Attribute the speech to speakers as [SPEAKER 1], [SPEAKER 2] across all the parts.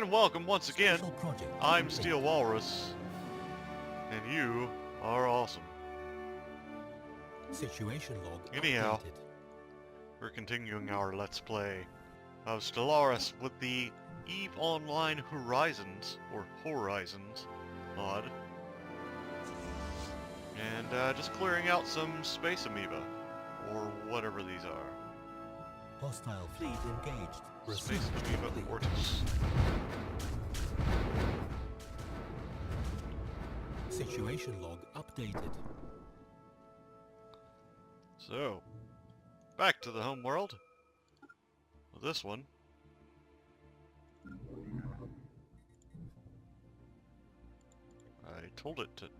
[SPEAKER 1] And welcome once again.
[SPEAKER 2] Special project
[SPEAKER 1] I'm
[SPEAKER 2] complete.
[SPEAKER 1] Steel Walrus, and you are awesome.
[SPEAKER 2] Situation log
[SPEAKER 1] Anyhow,
[SPEAKER 2] updated.
[SPEAKER 1] we're continuing our Let's Play of Stellaris with the EVE Online Horizons, or Horizons, mod. And just clearing out some space amoeba, or whatever these are.
[SPEAKER 2] Hostile fleet engaged.
[SPEAKER 1] Space
[SPEAKER 2] Research
[SPEAKER 1] amoeba
[SPEAKER 2] complete.
[SPEAKER 1] Ortis.
[SPEAKER 2] Situation log updated.
[SPEAKER 1] So, back to the home world. With this one. I told it to...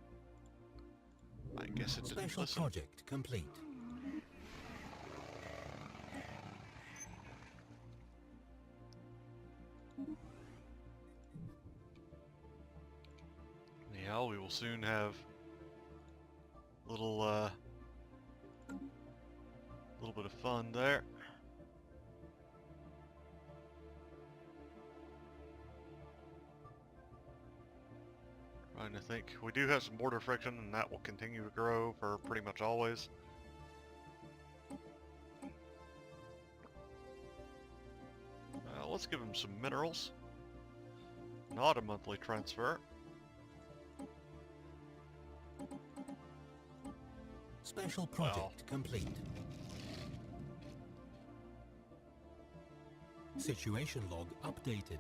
[SPEAKER 1] I guess it didn't
[SPEAKER 2] Special
[SPEAKER 1] listen.
[SPEAKER 2] project complete.
[SPEAKER 1] Yeah, we will soon have little bit of fun there. Trying to think. We do have some border friction, and that will continue to grow for pretty much always. Let's give him some minerals. Not a monthly transfer.
[SPEAKER 2] Special project complete. Situation log updated.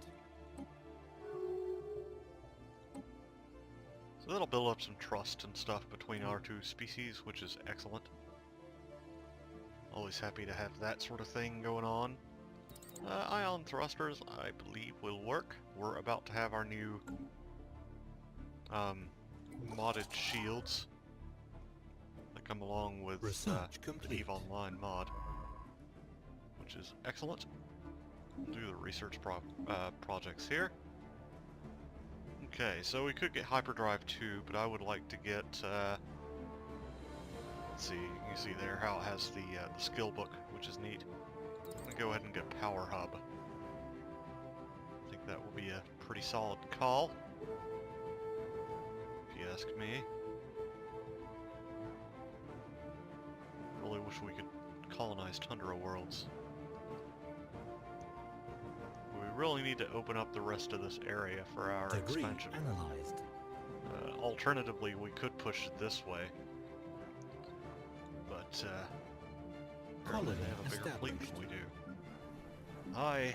[SPEAKER 1] So that'll build up some trust and stuff between our two species, which is excellent. Always happy to have that sort of thing going on. Ion thrusters, I believe, will work. We're about to have our new modded shields that come along with
[SPEAKER 2] Research
[SPEAKER 1] the
[SPEAKER 2] complete.
[SPEAKER 1] EVE Online mod, which is excellent. We'll do the research projects here. Okay, so we could get hyperdrive 2, but I would like to get, let's see, you see there how it has the skill book, which is neat. I'm going to go ahead and get Power Hub. I think that will be a pretty solid call, if you ask me. Really wish we could colonize Tundra worlds. We really need to open up the rest of this area for our
[SPEAKER 2] Degree
[SPEAKER 1] expansion.
[SPEAKER 2] analyzed.
[SPEAKER 1] Alternatively, we could push it this way, but apparently they have a bigger fleet than we do. I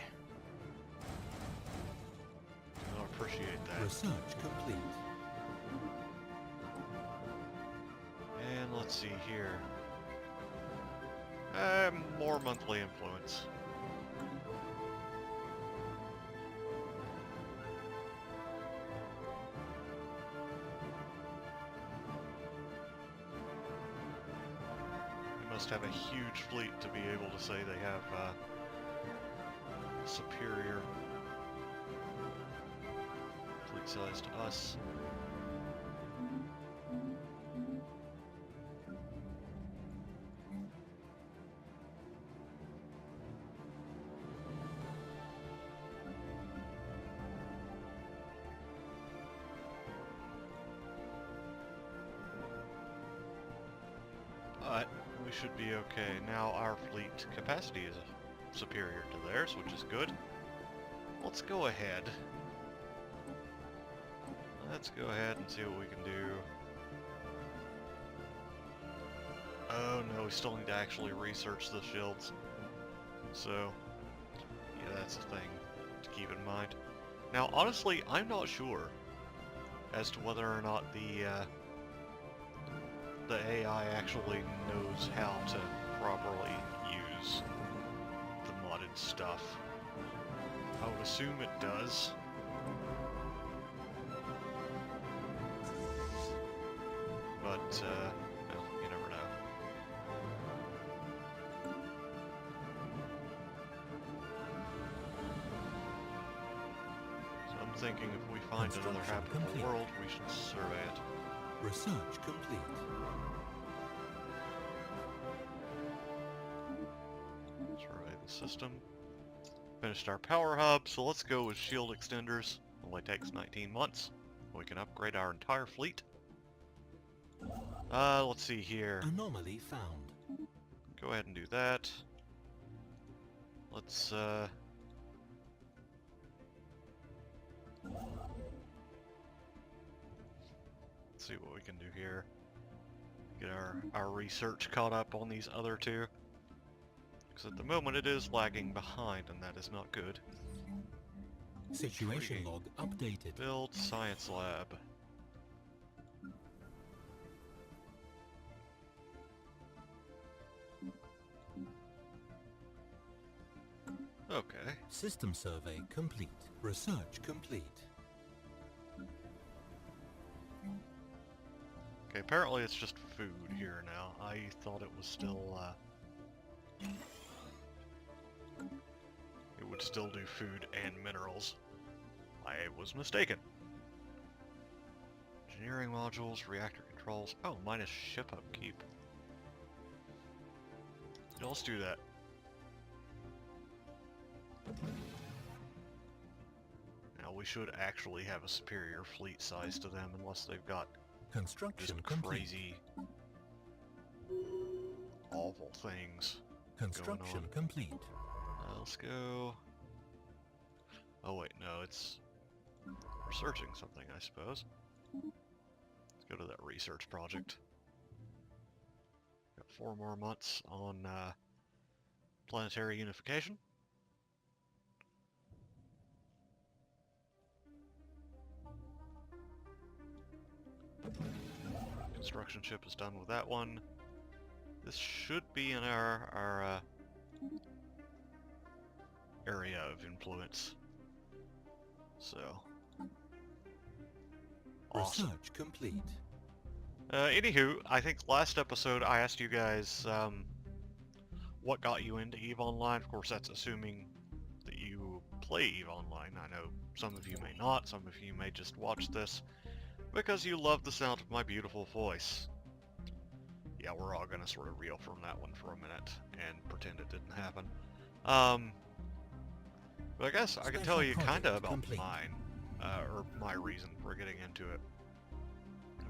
[SPEAKER 1] do not appreciate that.
[SPEAKER 2] Research complete.
[SPEAKER 1] And let's see here. More monthly influence. They must have a huge fleet to be able to say they have superior fleet size to us. But we should be okay. Now our fleet capacity is superior to theirs, which is good. Let's go ahead. Let's go ahead and see what we can do. Oh no, we still need to actually research the shields. So, yeah, that's a thing to keep in mind. Now, honestly, I'm not sure as to whether or not the AI actually knows how to properly use the modded stuff. I would assume it does. But, well, you never know. So I'm thinking if we find another
[SPEAKER 2] Construction
[SPEAKER 1] habitable
[SPEAKER 2] complete.
[SPEAKER 1] world, we should survey it.
[SPEAKER 2] Research complete.
[SPEAKER 1] Survey the system. finished our power hub, so let's go with shield extenders. Only takes 19 months. We can upgrade our entire fleet. Let's see here.
[SPEAKER 2] Anomaly found.
[SPEAKER 1] Go ahead and do that. Let's, see what we can do here. Get our research caught up on these other two. Because at the moment it is lagging behind, and that is not good.
[SPEAKER 2] Situation
[SPEAKER 1] Intriguing.
[SPEAKER 2] log updated.
[SPEAKER 1] Build science lab. Okay.
[SPEAKER 2] System survey complete. Research complete.
[SPEAKER 1] Okay, apparently it's just food here now. I thought it was still, it would still do food and minerals. I was mistaken. Engineering modules, reactor controls. Oh, minus ship upkeep. Yeah, let's do that. Now, we should actually have a superior fleet size to them, unless they've got
[SPEAKER 2] Construction
[SPEAKER 1] just
[SPEAKER 2] complete.
[SPEAKER 1] crazy, awful things.
[SPEAKER 2] Construction
[SPEAKER 1] on.
[SPEAKER 2] complete.
[SPEAKER 1] Let's go... Oh wait, no, it's researching something, I suppose. Let's go to that research project. Got 4 more months on planetary unification. Construction ship is done with that one. This should be in our area of influence. So, awesome.
[SPEAKER 2] Research complete.
[SPEAKER 1] Anywho, I think last episode I asked you guys what got you into EVE Online. Of course, that's assuming that you play EVE Online. I know some of you may not, some of you may just watch this because you love the sound of my beautiful voice. Yeah, we're all gonna sort of reel from that one for a minute and pretend it didn't happen. But I guess I can tell you kind of about
[SPEAKER 2] complete.
[SPEAKER 1] mine, or my reason for getting into it.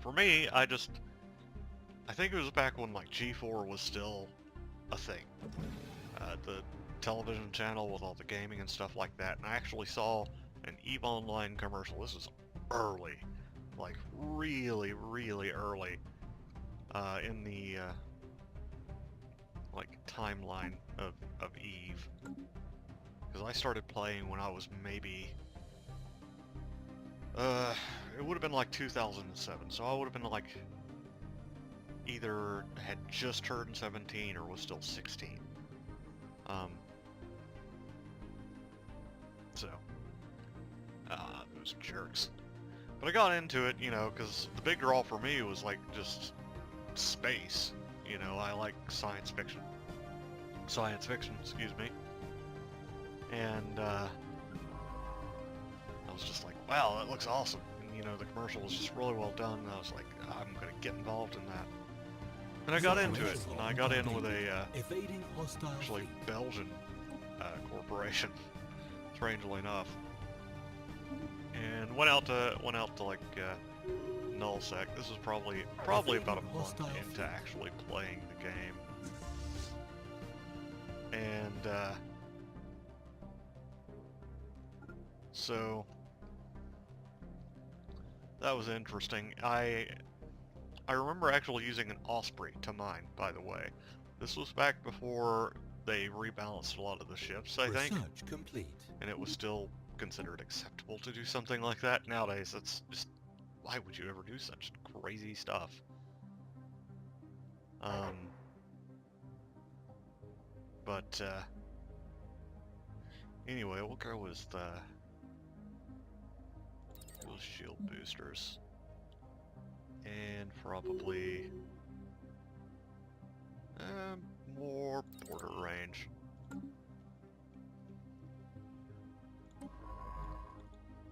[SPEAKER 1] For me, I think it was back when like G4 was still a thing. The television channel with all the gaming and stuff like that, and I actually saw an EVE Online commercial. This is early, like really, really early, in the, like timeline of EVE. Because I started playing when I was maybe, it would have been like 2007, so I would have been like, either had just turned 17 or was still 16. Those jerks. But I got into it, you know, because the big draw for me was like just space. You know, I like science fiction. Excuse me. And I was just like, wow, that looks awesome. And, you know, the commercial was just really well done, and I was like, I'm gonna get involved in that. And I got into it, and I got in with a
[SPEAKER 2] Evading hostile
[SPEAKER 1] actually
[SPEAKER 2] fleet.
[SPEAKER 1] Belgian corporation, strangely enough, and went out to like nullsec. This was probably about a month into actually playing the game, and so that was interesting. I remember actually using an Osprey to mine, by the way. This was back before they rebalanced a lot of the ships, I think.
[SPEAKER 2] Research complete.
[SPEAKER 1] And it was still considered acceptable to do something like that. Nowadays, it's just, why would you ever do such crazy stuff? But, anyway, we'll go with, those shield boosters. And probably, more border range.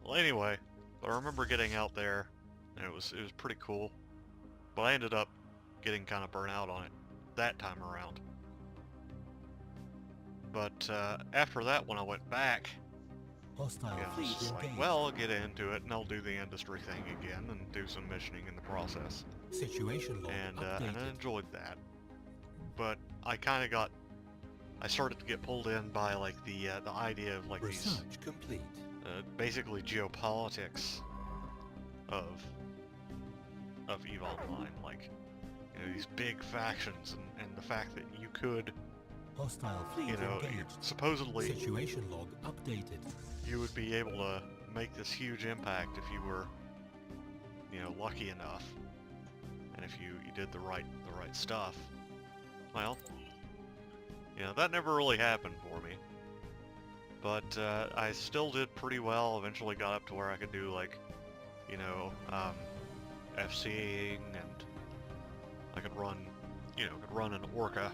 [SPEAKER 1] Well, anyway, but I remember getting out there, and it was pretty cool. But I ended up getting kind of burnt out on it that time around. But after that, when I went back,
[SPEAKER 2] Hostile
[SPEAKER 1] I was
[SPEAKER 2] fleet
[SPEAKER 1] just like,
[SPEAKER 2] engaged.
[SPEAKER 1] well, I'll get into it and I'll do the industry thing again and do some missioning in the process.
[SPEAKER 2] Situation log
[SPEAKER 1] And
[SPEAKER 2] updated.
[SPEAKER 1] I enjoyed that. But I kind of I started to get pulled in by like the idea of like these
[SPEAKER 2] Research complete.
[SPEAKER 1] basically geopolitics of EVE Online, like, you know, these big factions, and the fact that you could,
[SPEAKER 2] Hostile fleet
[SPEAKER 1] you know,
[SPEAKER 2] engaged.
[SPEAKER 1] supposedly
[SPEAKER 2] Situation log updated.
[SPEAKER 1] you would be able to make this huge impact if you were, you know, lucky enough, and if you did the right stuff. Well, you know, that never really happened for me. But I still did pretty well. Eventually got up to where I could do, like, you know, FCing, and I could run, you know, an Orca,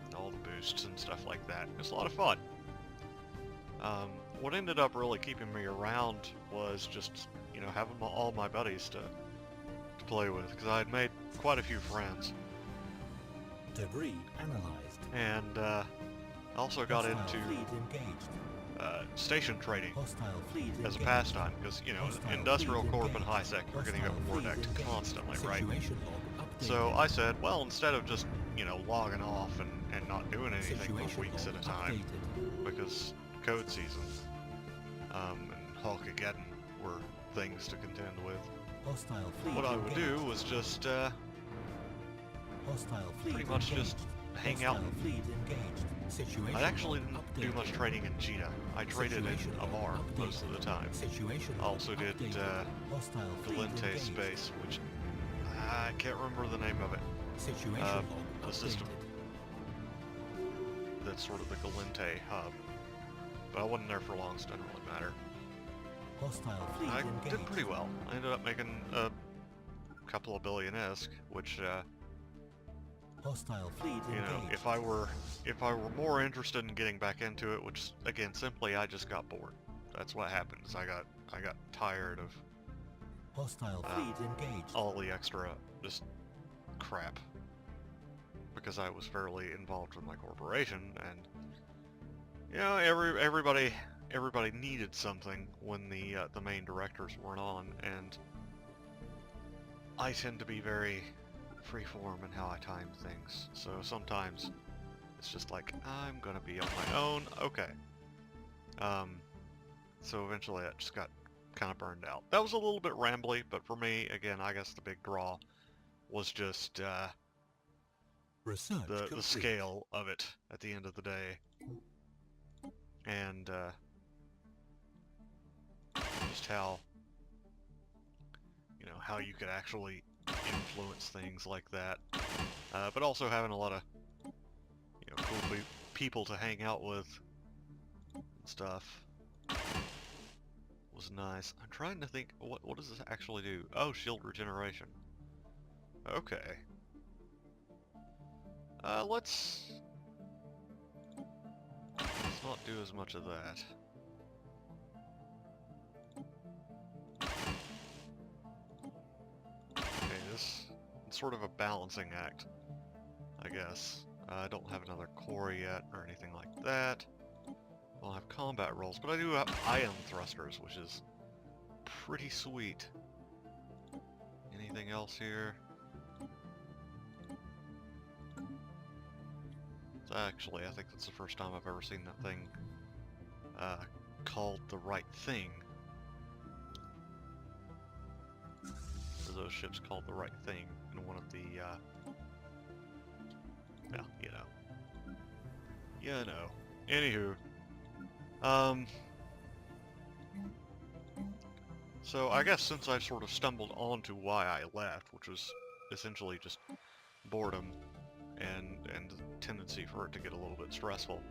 [SPEAKER 1] and all the boosts and stuff like that. It was a lot of fun. What ended up really keeping me around was just, you know, having all my buddies to play with, because I had made quite a few friends.
[SPEAKER 2] Debris analyzed.
[SPEAKER 1] And I also got
[SPEAKER 2] Hostile
[SPEAKER 1] into
[SPEAKER 2] fleet engaged.
[SPEAKER 1] station trading
[SPEAKER 2] Hostile fleet
[SPEAKER 1] as a
[SPEAKER 2] engaged.
[SPEAKER 1] pastime, because, you know,
[SPEAKER 2] Hostile
[SPEAKER 1] Industrial
[SPEAKER 2] fleet
[SPEAKER 1] Corp and
[SPEAKER 2] engaged.
[SPEAKER 1] HiSec are getting
[SPEAKER 2] Hostile fleet
[SPEAKER 1] overworked
[SPEAKER 2] engaged.
[SPEAKER 1] constantly, right?
[SPEAKER 2] Situation log updated.
[SPEAKER 1] So I said, well, instead of just, you know, logging off and not doing anything
[SPEAKER 2] Situation
[SPEAKER 1] for weeks at
[SPEAKER 2] log
[SPEAKER 1] a time,
[SPEAKER 2] updated.
[SPEAKER 1] because code season and Hulkageddon were things to contend with,
[SPEAKER 2] Hostile fleet
[SPEAKER 1] what I would
[SPEAKER 2] engaged.
[SPEAKER 1] do was just
[SPEAKER 2] Hostile fleet
[SPEAKER 1] pretty much
[SPEAKER 2] engaged.
[SPEAKER 1] just hang out.
[SPEAKER 2] Hostile fleet engaged. Situation
[SPEAKER 1] I actually
[SPEAKER 2] log
[SPEAKER 1] didn't do
[SPEAKER 2] updated.
[SPEAKER 1] much trading in Cheetah. I traded in
[SPEAKER 2] Situation log
[SPEAKER 1] Amar
[SPEAKER 2] updated.
[SPEAKER 1] most of the time.
[SPEAKER 2] Situation
[SPEAKER 1] I
[SPEAKER 2] log
[SPEAKER 1] also did
[SPEAKER 2] updated. Hostile fleet
[SPEAKER 1] Galente
[SPEAKER 2] engaged.
[SPEAKER 1] Space, which I can't remember the name of it.
[SPEAKER 2] Situation
[SPEAKER 1] uh,
[SPEAKER 2] log
[SPEAKER 1] the
[SPEAKER 2] updated.
[SPEAKER 1] system. That's sort of the Galente hub. But I wasn't there for long, so it doesn't really matter.
[SPEAKER 2] Hostile fleet
[SPEAKER 1] I
[SPEAKER 2] engaged.
[SPEAKER 1] did pretty well. I ended up making a couple of billion-esque, which,
[SPEAKER 2] Hostile fleet
[SPEAKER 1] you know,
[SPEAKER 2] engaged.
[SPEAKER 1] if I were more interested in getting back into it, which, again, simply I just got bored. That's what happened, is I got tired of
[SPEAKER 2] Hostile fleet engaged.
[SPEAKER 1] all the extra just crap, because I was fairly involved with my corporation, and, you know, everybody needed something when the main directors weren't on, and I tend to be very freeform in how I time things, so sometimes it's just like, I'm gonna be on my own, okay. So eventually I just got kind of burned out. That was a little bit rambly, but for me, again, I guess the big draw was just
[SPEAKER 2] Research
[SPEAKER 1] the
[SPEAKER 2] complete.
[SPEAKER 1] scale of it at the end of the day, and just how, you know, how you could actually influence things like that, but also having a lot of, you know, cool people to hang out with and stuff was nice. I'm trying to think, what does this actually do? Oh, shield regeneration. Okay. Let's not do as much of that. Okay, it's sort of a balancing act, I guess. I don't have another core yet, or anything like that. I don't have combat rolls, but I do have ion thrusters, which is pretty sweet. Anything else here? Actually, I think that's the first time I've ever seen that thing called the right thing. Or those ships called the right thing in one of the, well, you know. You know. Anywho. So I guess since I've sort of stumbled onto why I left, which was essentially just boredom and the tendency for it to get a little bit stressful.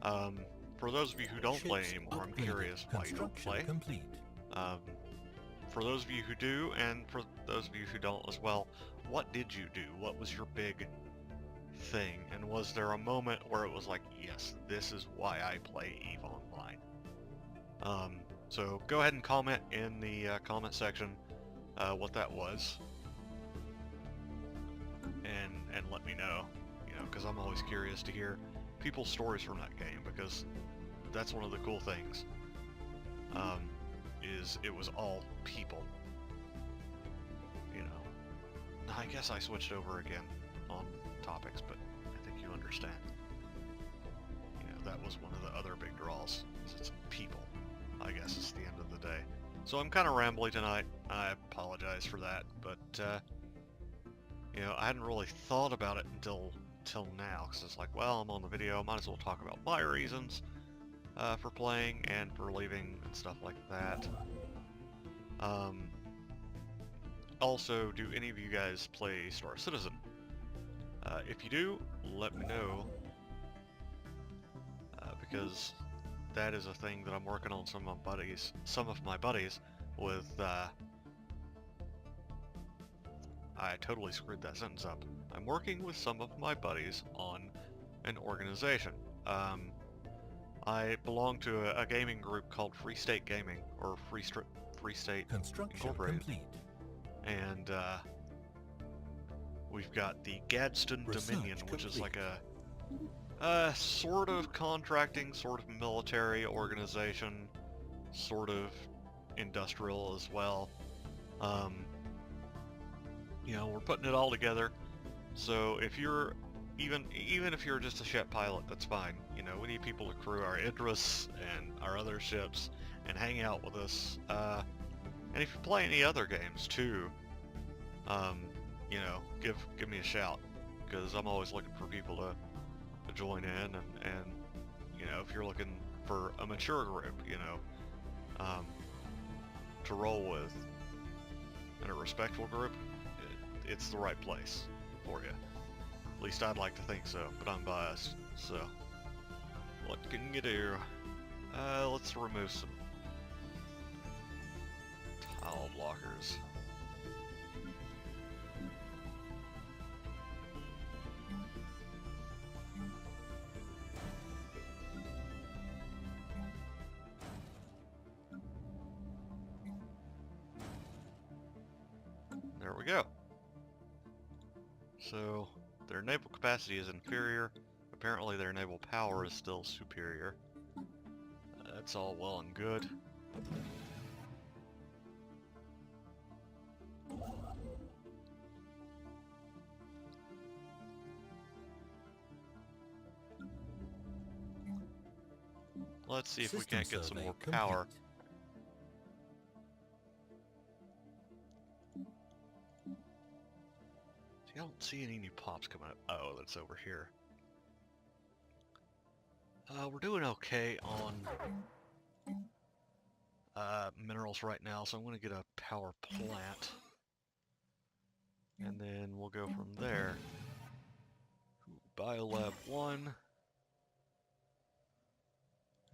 [SPEAKER 1] For those of you who don't play
[SPEAKER 2] Ships
[SPEAKER 1] anymore, I'm
[SPEAKER 2] upgraded.
[SPEAKER 1] curious why you don't
[SPEAKER 2] Construction
[SPEAKER 1] play.
[SPEAKER 2] complete.
[SPEAKER 1] For those of you who do, and for those of you who don't as well, what did you do? What was your big thing? And was there a moment where it was like, yes, this is why I play EVE Online? So go ahead and comment in the comment section what that was, and let me know, you know, because I'm always curious to hear people's stories from that game, because that's one of the cool things. Is it was all people. You know. I guess I switched over again on topics, but I think you understand. You know, that was one of the other big draws, is it's people, I guess, is the end of the day. So I'm kind of rambly tonight. I apologize for that, but, you know, I hadn't really thought about it until now, because it's like, well, I'm on the video, might as well talk about my reasons for playing and for leaving and stuff like that. Also, do any of you guys play Star Citizen? If you do, let me know, because that is a thing that I'm working on some of my buddies with. I totally screwed that sentence up. I'm working with some of my buddies on an organization. I belong to a gaming group called Free State Gaming, or Free State
[SPEAKER 2] Construction
[SPEAKER 1] Incorporated.
[SPEAKER 2] complete.
[SPEAKER 1] And we've got the Gadsden
[SPEAKER 2] Research
[SPEAKER 1] Dominion, which is
[SPEAKER 2] complete.
[SPEAKER 1] like a sort of contracting, sort of military organization, sort of industrial as well. You know, we're putting it all together. So if you're even if you're just a ship pilot, that's fine. You know, we need people to crew our Idris and our other ships and hang out with us. And if you play any other games too, you know, give me a shout, because I'm always looking for people to join in, and you know, if you're looking for a mature group, you know, to roll with, and a respectful group, it's the right place for you. At least I'd like to think so, but I'm biased. So, what can you do? Let's remove some tile blockers. There we go. So, their naval capacity is inferior. Apparently their naval power is still superior. That's all well and good. Let's see if we can't get some more power. See, I don't see any new pops coming up. Oh, that's over here. We're doing okay on minerals right now, so I'm going to get a power plant. And then we'll go from there. Biolab 1.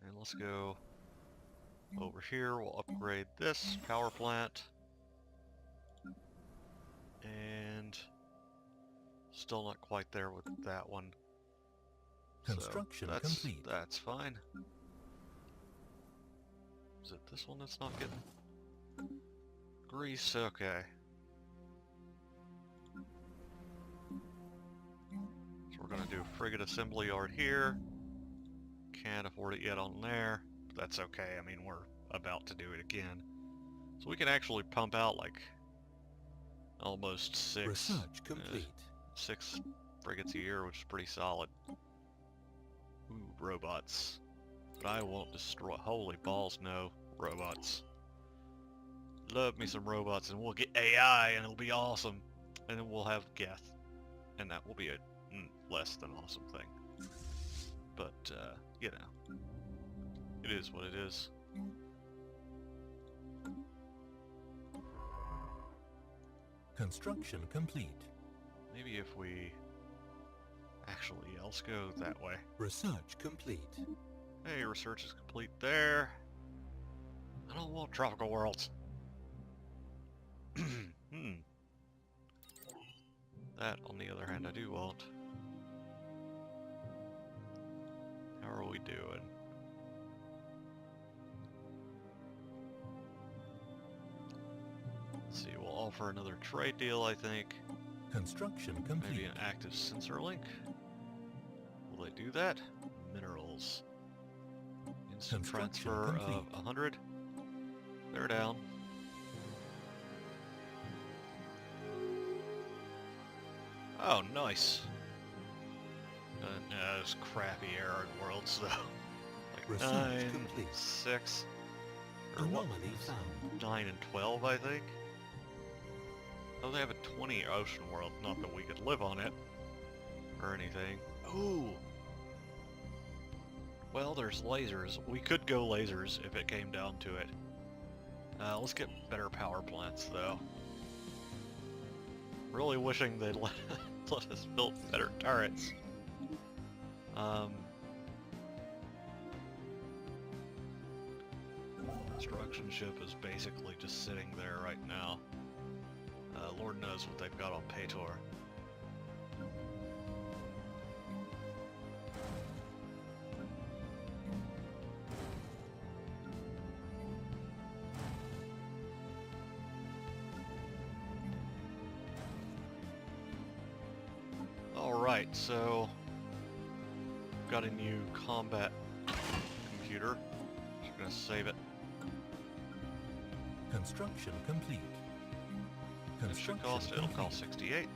[SPEAKER 1] And let's go over here. We'll upgrade this power plant. And still not quite there with that one.
[SPEAKER 2] Construction
[SPEAKER 1] so
[SPEAKER 2] complete.
[SPEAKER 1] That's fine. Is it this one that's not getting grease? Okay. So we're gonna do frigate assembly yard here. Can't afford it yet on there, but that's okay. I mean, we're about to do it again. So we can actually pump out like almost six frigates a year, which is pretty solid. Ooh, robots. But I won't destroy. Holy balls, no. Robots. Love me some robots, and we'll get AI, and it'll be awesome. And then we'll have Geth. And that will be a less than awesome thing. But, you know. It is what it is.
[SPEAKER 2] Construction complete.
[SPEAKER 1] Maybe if we... Actually, yeah, let's go that way.
[SPEAKER 2] Research complete.
[SPEAKER 1] Hey, research is complete there. I don't want tropical worlds. That, on the other hand, I do want. How are we doing? Let's see, we'll offer another trade deal, I think.
[SPEAKER 2] Construction complete.
[SPEAKER 1] Maybe an active sensor link. Will they do that? missiles. Instant
[SPEAKER 2] Construction
[SPEAKER 1] transfer
[SPEAKER 2] complete.
[SPEAKER 1] of 100. They're down. Oh, nice. Those crappy arid worlds, though. Like
[SPEAKER 2] Research
[SPEAKER 1] 9,
[SPEAKER 2] complete.
[SPEAKER 1] 6, or what?
[SPEAKER 2] Anomaly found.
[SPEAKER 1] 9 and 12, I think. Oh, they have a 20 ocean world. Not that we could live on it or anything. Ooh. Well, there's lasers. We could go lasers if it came down to it. Let's get better power plants, though. Really wishing they'd let us build better turrets. Construction ship is basically just sitting there right now. Lord knows what they've got on Paytor. Alright, so got a new combat computer. Just gonna save it.
[SPEAKER 2] Construction complete.
[SPEAKER 1] It should cost, it'll cost 68.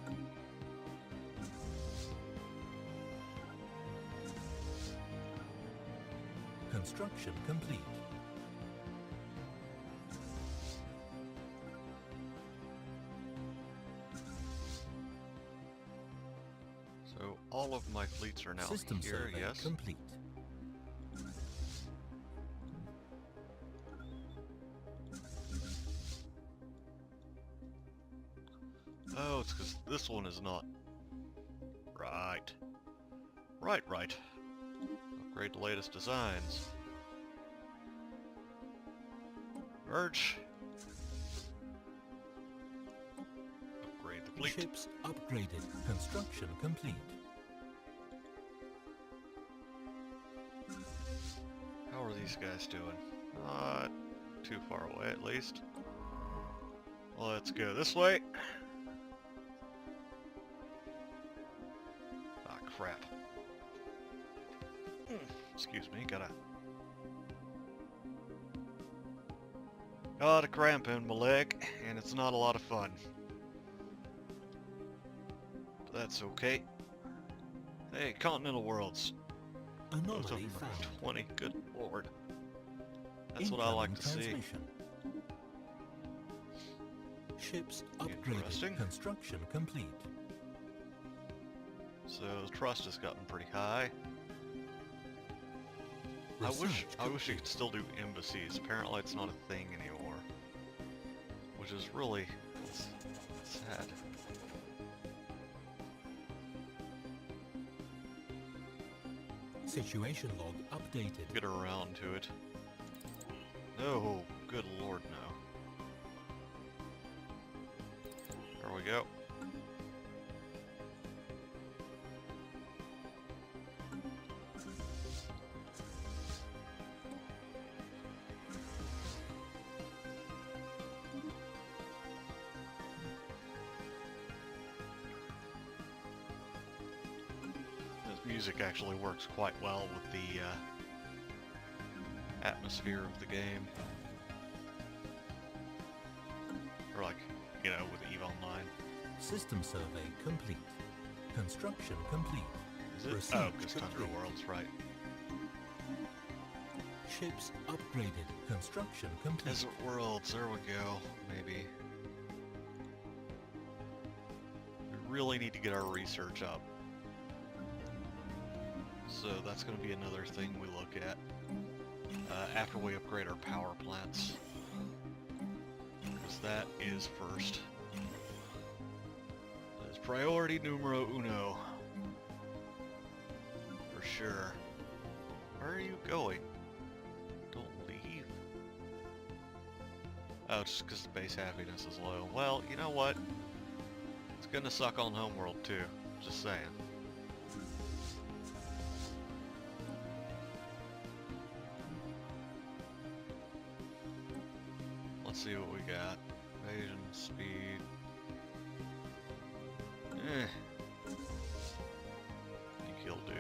[SPEAKER 2] Construction complete.
[SPEAKER 1] So all of my fleets are now
[SPEAKER 2] System
[SPEAKER 1] here,
[SPEAKER 2] survey
[SPEAKER 1] yes.
[SPEAKER 2] complete.
[SPEAKER 1] Oh, it's because this one is not. Right. Right. Upgrade the latest designs. Merge. Upgrade the fleet.
[SPEAKER 2] Ships upgraded. Construction complete.
[SPEAKER 1] How are these guys doing? Not too far away, at least. Let's go this way. Ah, crap. Excuse me, got a cramp in my leg, and it's not a lot of fun. But that's okay. Hey, Continental Worlds. Both of
[SPEAKER 2] Anomaly
[SPEAKER 1] them
[SPEAKER 2] found.
[SPEAKER 1] are 20. Good lord. That's what I like to see.
[SPEAKER 2] Transmission. Ships
[SPEAKER 1] Interesting.
[SPEAKER 2] upgraded. Construction complete.
[SPEAKER 1] So the trust has gotten pretty high. I wish
[SPEAKER 2] Research
[SPEAKER 1] you
[SPEAKER 2] complete.
[SPEAKER 1] could still do embassies. Apparently it's not a thing anymore. Which is really sad.
[SPEAKER 2] Situation log updated.
[SPEAKER 1] Get around to it. No, good lord no. There we go. This music actually works quite well with the atmosphere of the game. Or like, you know, with EVE Online.
[SPEAKER 2] System survey complete. Construction complete.
[SPEAKER 1] Is it?
[SPEAKER 2] Research
[SPEAKER 1] Oh, because Thunder
[SPEAKER 2] complete.
[SPEAKER 1] World's right.
[SPEAKER 2] Ships upgraded. Construction complete.
[SPEAKER 1] Desert Worlds, there we go, maybe. We really need to get our research up. So that's going to be another thing we look at after we upgrade our power plants. Because that is first. That is priority numero uno. For sure. Where are you going? Don't leave. Oh, just because the base happiness is low. Well, you know what? It's gonna suck on Homeworld too. Just saying. Let's see what we got. Evasion, speed. Think he'll do.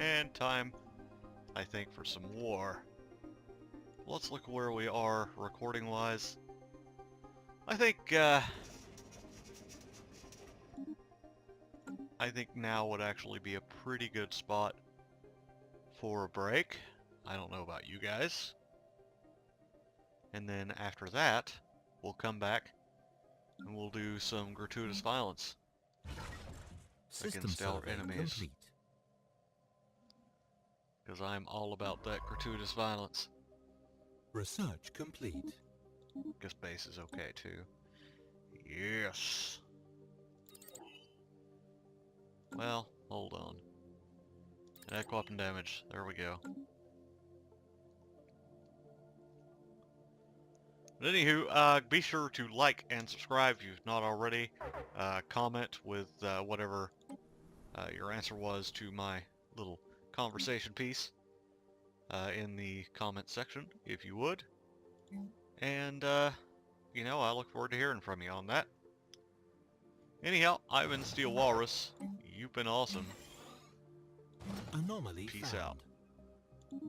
[SPEAKER 1] And time, I think, for some war. Let's look where we are recording-wise. I think now would actually be a pretty good spot for a break. I don't know about you guys. And then after that, we'll come back and we'll do some gratuitous violence
[SPEAKER 2] System
[SPEAKER 1] against our
[SPEAKER 2] survey
[SPEAKER 1] enemies.
[SPEAKER 2] complete.
[SPEAKER 1] Because I'm all about that gratuitous violence.
[SPEAKER 2] Research complete.
[SPEAKER 1] Guess base is okay too. Yes. Well, hold on. Attack weapon damage. There we go. But anywho, be sure to like and subscribe if you've not already. Comment with whatever your answer was to my little conversation piece in the comment section, if you would. And, you know, I look forward to hearing from you on that. Anyhow, I've been Steel Walrus. You've been awesome.
[SPEAKER 2] Anomaly
[SPEAKER 1] Peace
[SPEAKER 2] found.
[SPEAKER 1] out.